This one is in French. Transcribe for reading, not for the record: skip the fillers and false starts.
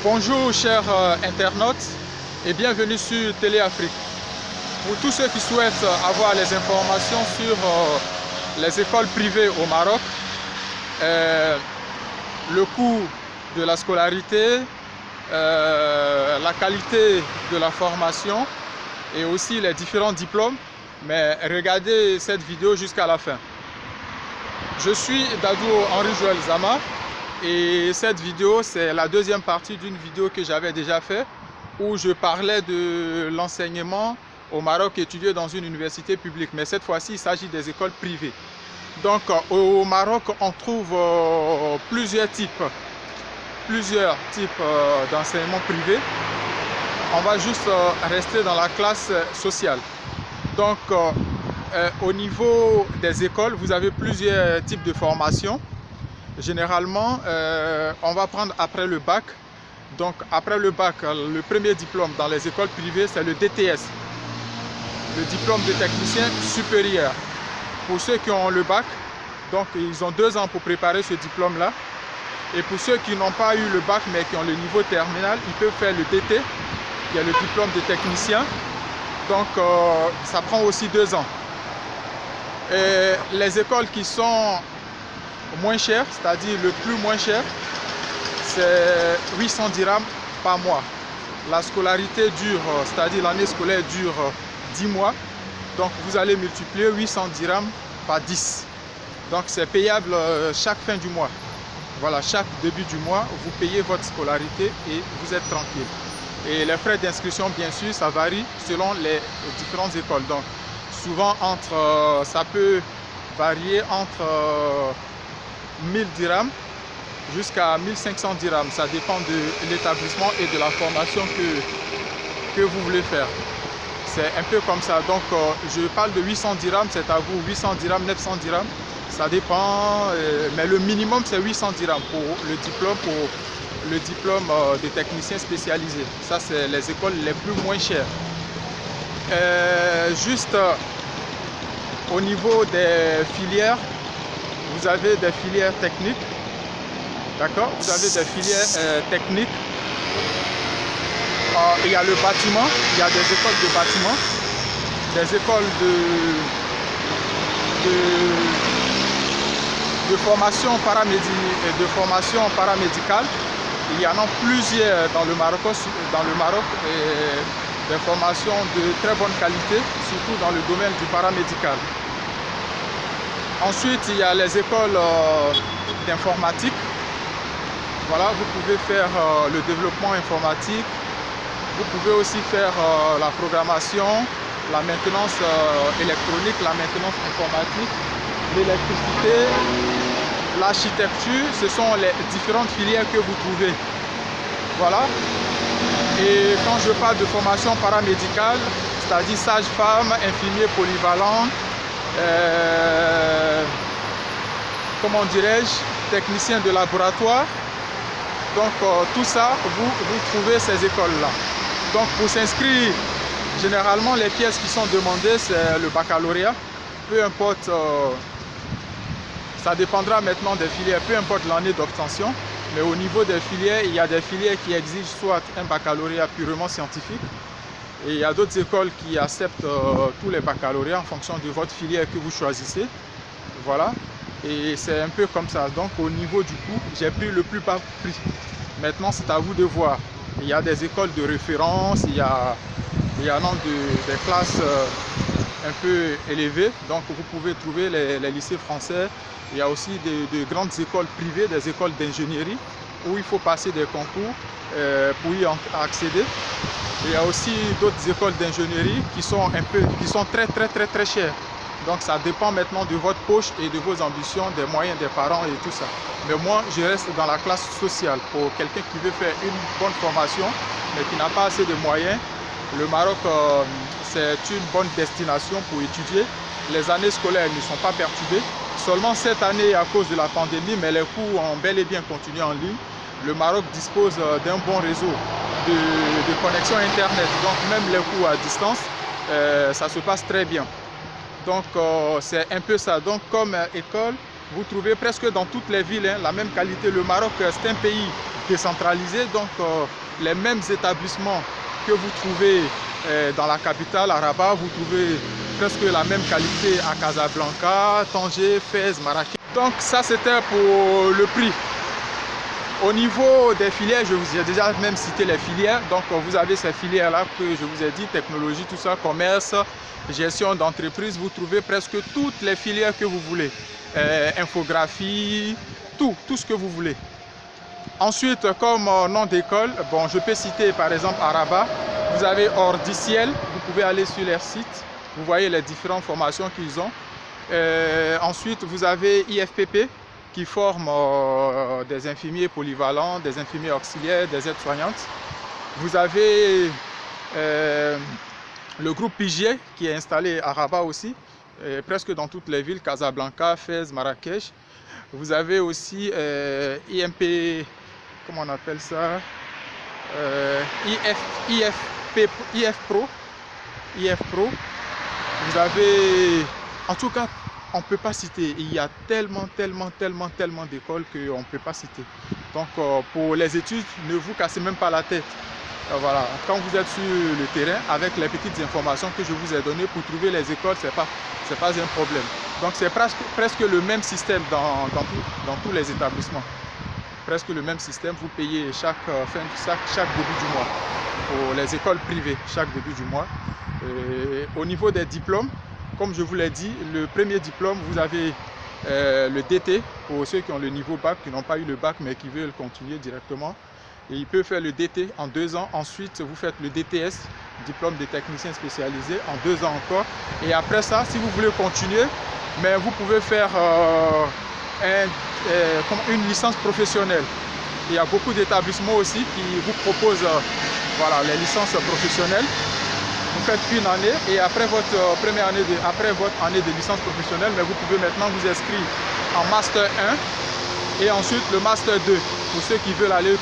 Bonjour chers internautes et bienvenue sur Télé Afrique. Pour tous ceux qui souhaitent avoir les informations sur les écoles privées au Maroc, le coût de la scolarité, la qualité de la formation et aussi les différents diplômes, mais regardez cette vidéo jusqu'à la fin. Je suis Dadou Henri Joël Zama et cette vidéo c'est la deuxième partie d'une vidéo que j'avais déjà fait où je parlais de l'enseignement au Maroc étudié dans une université publique, mais cette fois-ci il s'agit des écoles privées. Donc au Maroc on trouve plusieurs types d'enseignement privé. On va juste rester dans la classe sociale. Donc au niveau des écoles, vous avez plusieurs types de formations. Généralement, on va prendre après le bac. Donc après le bac, le premier diplôme dans les écoles privées, c'est le DTS, le diplôme de technicien supérieur. Pour ceux qui ont le bac, donc ils ont 2 ans pour préparer ce diplôme-là. Et pour ceux qui n'ont pas eu le bac mais qui ont le niveau terminal, ils peuvent faire le DT, qui est le diplôme de technicien. Donc ça prend aussi 2 ans. Et les écoles qui sont moins chères, c'est-à-dire le plus moins cher, c'est 800 dirhams par mois. La scolarité dure, c'est-à-dire l'année scolaire dure 10 mois. Donc vous allez multiplier 800 dirhams par 10. Donc c'est payable chaque fin du mois. Voilà, chaque début du mois, vous payez votre scolarité et vous êtes tranquille. Et les frais d'inscription, bien sûr, ça varie selon les différentes écoles. Donc souvent, ça peut varier entre 1000 dirhams jusqu'à 1500 dirhams. Ça dépend de l'établissement et de la formation que vous voulez faire. C'est un peu comme ça. Donc, je parle de 800 dirhams, c'est à vous, 800 dirhams, 900 dirhams. Ça dépend, mais le minimum, c'est 800 dirhams pour le diplôme de technicien spécialisé. Ça, c'est les écoles les plus moins chères. Juste au niveau des filières, vous avez des filières techniques, d'accord? Vous avez des filières techniques. Il y a le bâtiment, il y a des écoles de bâtiment, des écoles de formation paramédicale. Il y en a plusieurs dans le Maroc, et des formations de très bonne qualité, surtout dans le domaine du paramédical. Ensuite, il y a les écoles d'informatique. Voilà, vous pouvez faire le développement informatique. Vous pouvez aussi faire la programmation, la maintenance électronique, la maintenance informatique, l'électricité, l'architecture. Ce sont les différentes filières que vous trouvez. Voilà. Et quand je parle de formation paramédicale, c'est-à-dire sage-femme, infirmier polyvalent, comment dirais-je, technicien de laboratoire. Donc tout ça, vous trouvez ces écoles-là. Donc pour s'inscrire, généralement les pièces qui sont demandées, c'est le baccalauréat. Peu importe, ça dépendra maintenant des filières, peu importe l'année d'obtention. Mais au niveau des filières, il y a des filières qui exigent soit un baccalauréat purement scientifique, et il y a d'autres écoles qui acceptent tous les baccalauréats en fonction de votre filière que vous choisissez. Voilà. Et c'est un peu comme ça. Donc au niveau du coût, j'ai pris le plus bas prix. Maintenant, c'est à vous de voir. Il y a des écoles de référence, il y en a des classes un peu élevées. Donc vous pouvez trouver les lycées français. Il y a aussi de grandes écoles privées, des écoles d'ingénierie où il faut passer des concours pour y accéder. Il y a aussi d'autres écoles d'ingénierie qui sont très chères. Donc ça dépend maintenant de votre poche et de vos ambitions, des moyens des parents et tout ça. Mais moi, je reste dans la classe sociale. Pour quelqu'un qui veut faire une bonne formation, mais qui n'a pas assez de moyens, le Maroc, c'est une bonne destination pour étudier. Les années scolaires ne sont pas perturbées. Seulement cette année, à cause de la pandémie, mais les cours ont bel et bien continué en ligne. Le Maroc dispose d'un bon réseau de connexion Internet. Donc même les cours à distance, ça se passe très bien. Donc c'est un peu ça. Donc comme école, vous trouvez presque dans toutes les villes la même qualité. Le Maroc, c'est un pays décentralisé, donc les mêmes établissements que vous trouvez dans la capitale, à Rabat, vous trouvez presque la même qualité à Casablanca, Tanger, Fès, Marrakech. Donc ça c'était pour le prix. Au niveau des filières, je vous ai déjà même cité les filières. Donc vous avez ces filières là que je vous ai dit, technologie, tout ça, commerce, gestion d'entreprise. Vous trouvez presque toutes les filières que vous voulez. Infographie, tout ce que vous voulez. Ensuite, comme nom d'école, bon, je peux citer par exemple à Rabat, vous avez Ordiciel, vous pouvez aller sur leur site, vous voyez les différentes formations qu'ils ont. Ensuite, vous avez IFPP qui forme des infirmiers polyvalents, des infirmiers auxiliaires, des aides-soignantes. Vous avez le groupe Pigier qui est installé à Rabat aussi, presque dans toutes les villes, Casablanca, Fès, Marrakech. Vous avez aussi IMP, comment on appelle ça, IF Pro. Vous avez, en tout cas, on ne peut pas citer. Il y a tellement d'écoles qu'on ne peut pas citer. Donc, pour les études, ne vous cassez même pas la tête. Voilà, quand vous êtes sur le terrain, avec les petites informations que je vous ai données pour trouver les écoles, ce n'est pas un problème. Donc c'est presque le même système dans tous les établissements. Presque le même système, vous payez chaque début du mois. Pour les écoles privées, chaque début du mois. Et au niveau des diplômes, comme je vous l'ai dit, le premier diplôme, vous avez le DT, pour ceux qui ont le niveau bac, qui n'ont pas eu le bac mais qui veulent continuer directement. Et il peut faire le DT en 2 ans. Ensuite, vous faites le DTS, diplôme de technicien spécialisé, en 2 ans encore. Et après ça, si vous voulez continuer, mais vous pouvez faire une licence professionnelle. Il y a beaucoup d'établissements aussi qui vous proposent voilà, les licences professionnelles. Vous faites une année et après votre année de licence professionnelle, mais vous pouvez maintenant vous inscrire en Master 1 et ensuite le Master 2 pour ceux qui veulent aller